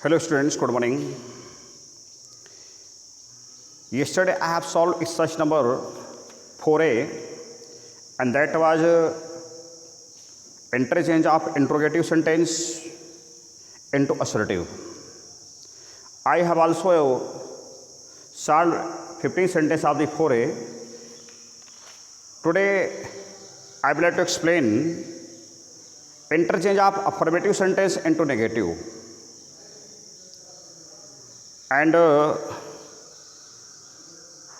Hello students, good morning. Yesterday I have solved exercise number 4a and that was interchange of interrogative sentence into assertive. I have also solved 15 sentences of the 4a. Today I would like to explain interchange of affirmative sentence into negative. And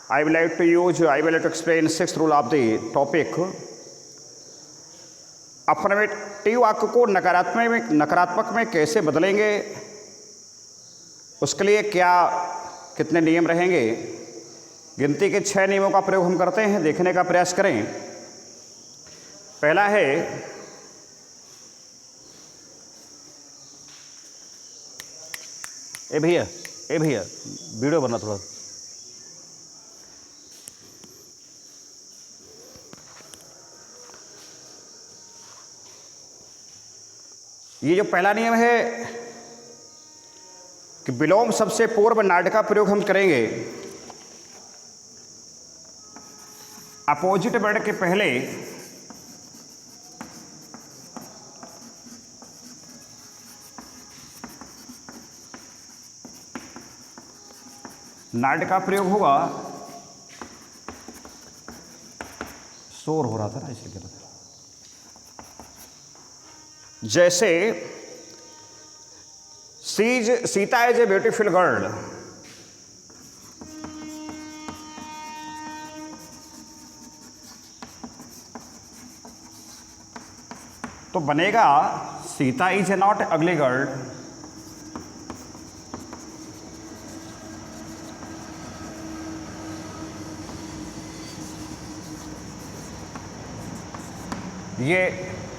I will like to explain sixth rule of the topic. Affirmative वाक्य को नकारात्मक में कैसे बदलेंगे, उसके लिए कितने नियम रहेंगे। गिनती के 6 नियमों का प्रयोग हम करते हैं, देखने का प्रयास करें। पहला है ए भैया वीडियो बना थोड़ा। ये जो पहला नियम है कि विलोम सबसे पूर्व नाड का प्रयोग हम करेंगे। अपोजिट वर्ड के पहले नाड का प्रयोग होगा। शोर हो रहा था ना, इसलिए कह रहा था। जैसे Sita is a beautiful girl, तो बनेगा सीता इज ए नॉट अगली गर्ल। ये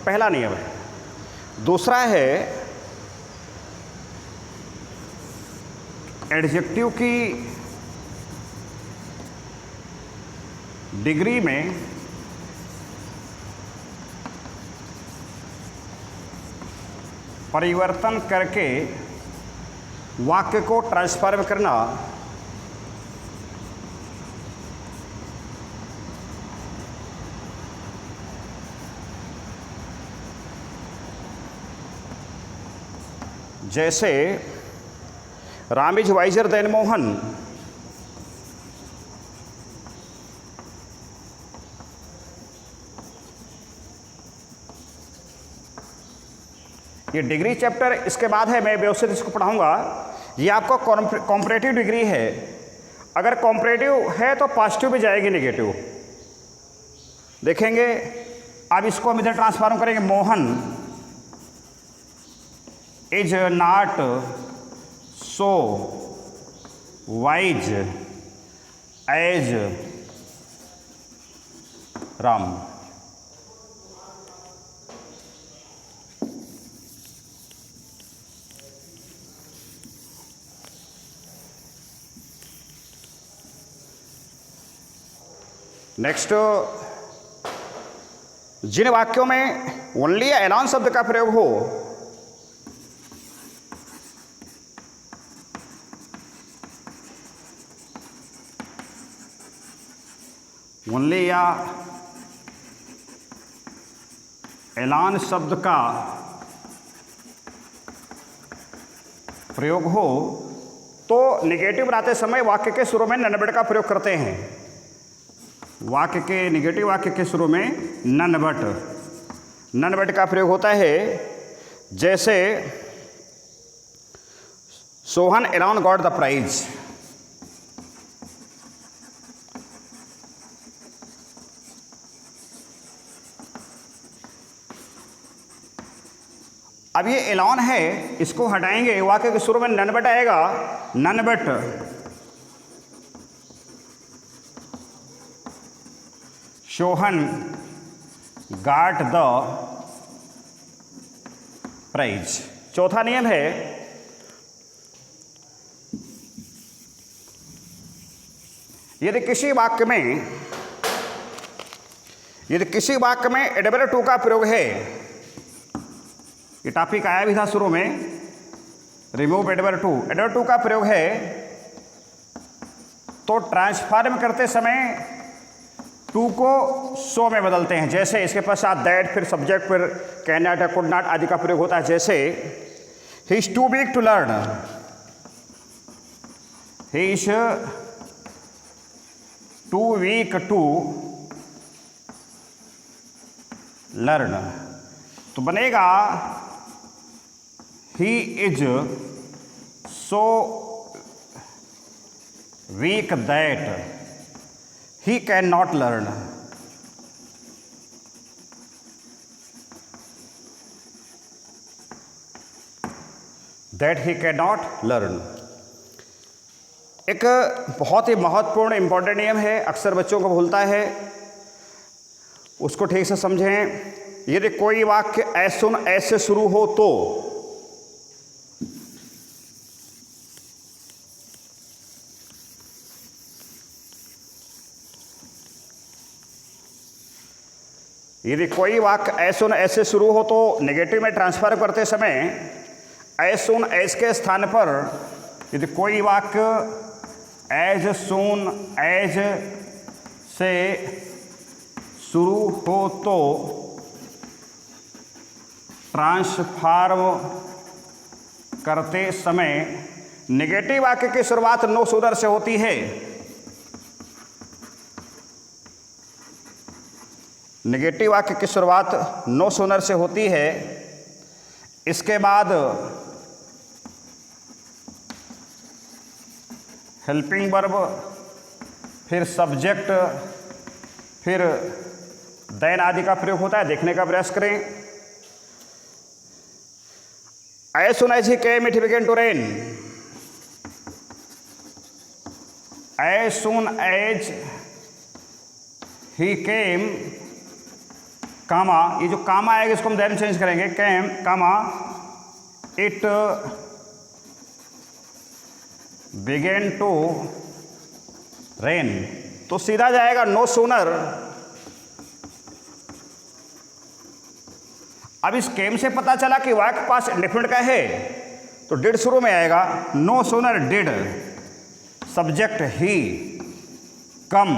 पहला नियम है। दूसरा है एडजेक्टिव की डिग्री में परिवर्तन करके वाक्य को ट्रांसफॉर्म करना। जैसे Ram is visor then Mohan, ये डिग्री चैप्टर इसके बाद है, मैं व्यवस्थित इसको पढ़ाऊंगा। ये आपका कॉम्परेटिव डिग्री है। अगर कॉम्परेटिव है तो पॉजिटिव भी जाएगी, नेगेटिव देखेंगे। अब इसको हम इधर ट्रांसफॉर्म करेंगे। Mohan is not so wise as Ram. Next, जिन वाक्यों में ओनली एलॉन शब्द का प्रयोग हो, ओनली या एलान शब्द का प्रयोग हो, तो नेगेटिव बनाते समय वाक्य के शुरू में नन बट का प्रयोग करते हैं। नेगेटिव वाक्य के शुरू में नन बट का प्रयोग होता है। जैसे Sohan alone got the prize. अब ये एलॉन है, इसको हटाएंगे, वाक्य के शुरू में नन बट आएगा। None but Sohan got the prize. चौथा नियम है यदि किसी वाक्य में एडवर्ब टू का प्रयोग है, ये टॉपिक आया भी था शुरू में, remove adverb too, adverb too का प्रयोग है तो ट्रांसफॉर्म करते समय टू को सो में बदलते हैं। जैसे इसके पश्चात दैट, फिर सब्जेक्ट, फिर कैन नॉट, कुड नॉट आदि का प्रयोग होता है। जैसे he is too weak to learn, he is too weak to learn, तो बनेगा he is so weak that he can not learn. That he can not learn. एक बहुत ही महत्वपूर्ण इंपॉर्टेंट नियम है, अक्सर बच्चों को भूलता है, उसको ठीक से समझें। यदि कोई वाक्य एज सुन एज से शुरू हो तो यदि कोई वाक्य एज सुन एज से शुरू हो तो नेगेटिव में ट्रांसफर करते समय एज सुन एज के स्थान पर यदि कोई वाक्य एज सुन एज से शुरू हो तो ट्रांसफॉर्म करते समय नेगेटिव वाक्य की शुरुआत नो सूनर से होती है। नेगेटिव वाक्य की शुरुआत नो सूनर से होती है। इसके बाद हेल्पिंग वर्ब, फिर सब्जेक्ट, फिर देन आदि का प्रयोग होता है। देखने का प्रयास करें। As soon as he came it began to rain, as soon as he came, comma, ये जो कामा आएगा इसको हम देन चेंज करेंगे, came comma it began to rain, तो सीधा जाएगा नो सूनर। अब इस केम से पता चला कि वाक्य पास इंडेफिनिट का है तो डिड शुरू में आएगा। नो सूनर डिड सब्जेक्ट ही कम,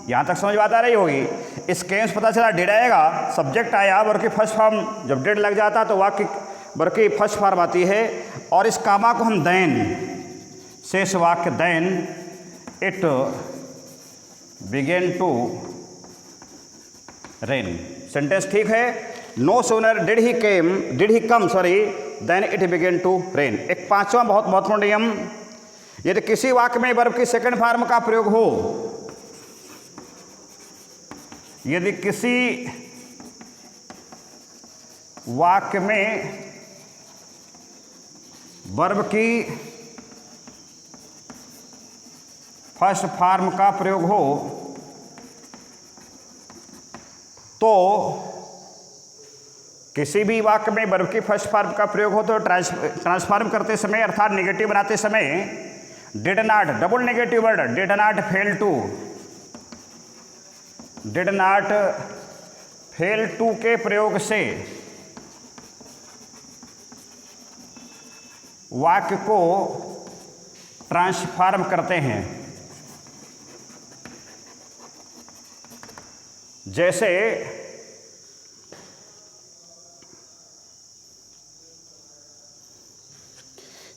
यहां तक समझ बात आ रही होगी। इस केम से पता चला डिड आएगा, सब्जेक्ट आया, वर्ब की फर्स्ट फॉर्म जब डिड लग जाता तो वाक्य वर्ब की फर्स्ट फॉर्म आती है। और इस कामा को हम देन, शेष वाक्य then it began to rain, sentence ठीक है। No sooner did he come then it began to rain. एक पांचवा बहुत महत्वपूर्ण नियम, यदि किसी वाक्य में वर्ब की सेकंड फॉर्म का प्रयोग हो, यदि किसी वाक्य में वर्ब की फर्स्ट फॉर्म का प्रयोग हो तो किसी भी वाक्य में वर्ब की फर्स्ट फॉर्म का प्रयोग हो तो ट्रांसफॉर्म करते समय अर्थात नेगेटिव बनाते समय did not, double negative word, did not fail to के प्रयोग से वाक्य को ट्रांसफॉर्म करते हैं। जैसे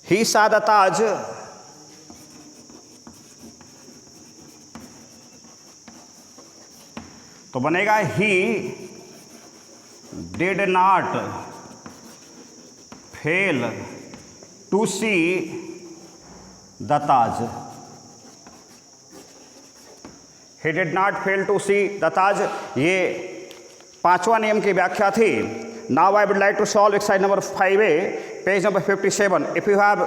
ही saw the Taj, तो बनेगा he did not fail to see the Taj, he did not fail to see the Taj. ये पांचवा नियम की व्याख्या थी। Now I would like to solve exercise number 5A, page number 57. If you have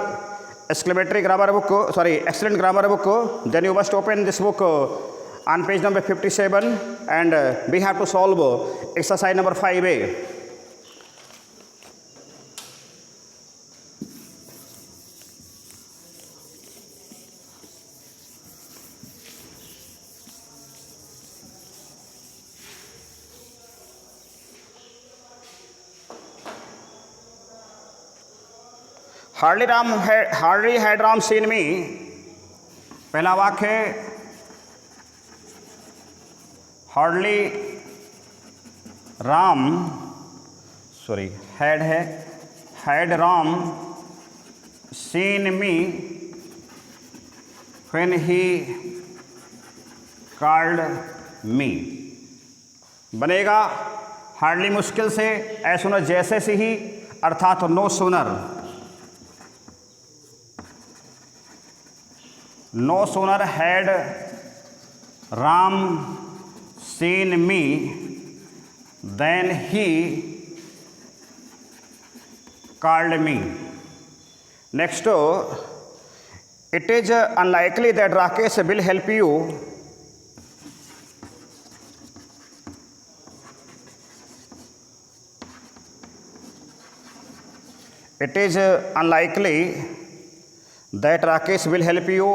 excellent grammar book, then you must open this book on page number 57 and we have to solve exercise number 5A. Hardly had Ram seen मी, पहला वाक्य hardly Ram, sorry had है, had Ram seen me when he called मी। बनेगा hardly मुश्किल से, as sooner जैसे से ही, अर्थात no sooner, no sooner had Ram seen me then he called me. Next, it is unlikely that Rakesh will help you, it is unlikely that Rakesh will help you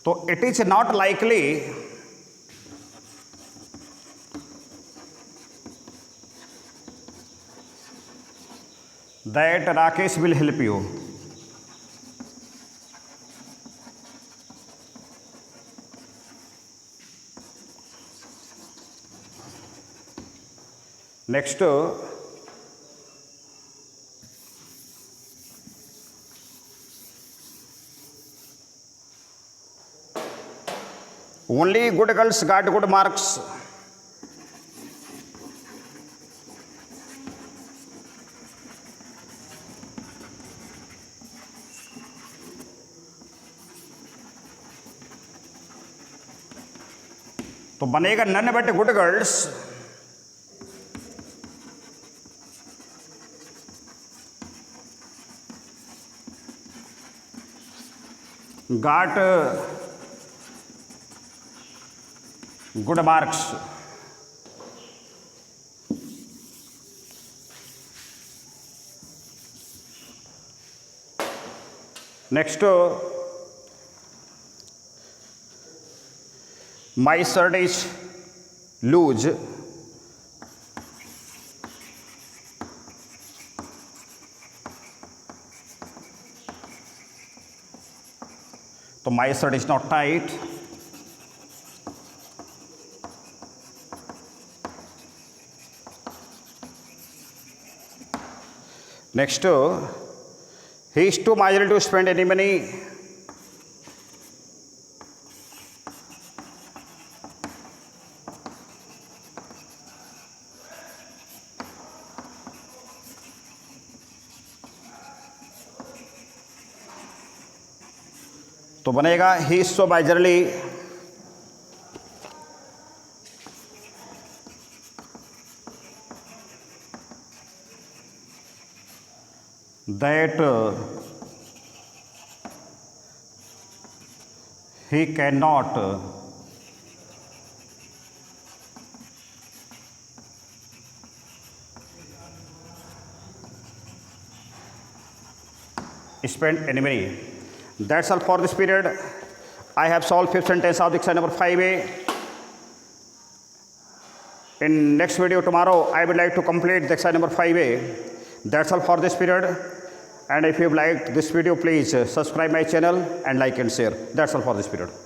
तो it is not likely that Rakesh will help you। Next, only good girls got good marks, तो बनेगा none but good girls got good marks। Next, my shirt is loose, तो my shirt is not tight। Next, he is too miserly to spend any money, तो बनेगा he is so miserly that he can not spend any money। That's all for this period. I have solved fifth sentence of the exercise number 5A. In next video tomorrow, I would like to complete the exercise number 5A. That's all for this period. And if you have liked this video, please subscribe my channel and like and share. That's all for this period.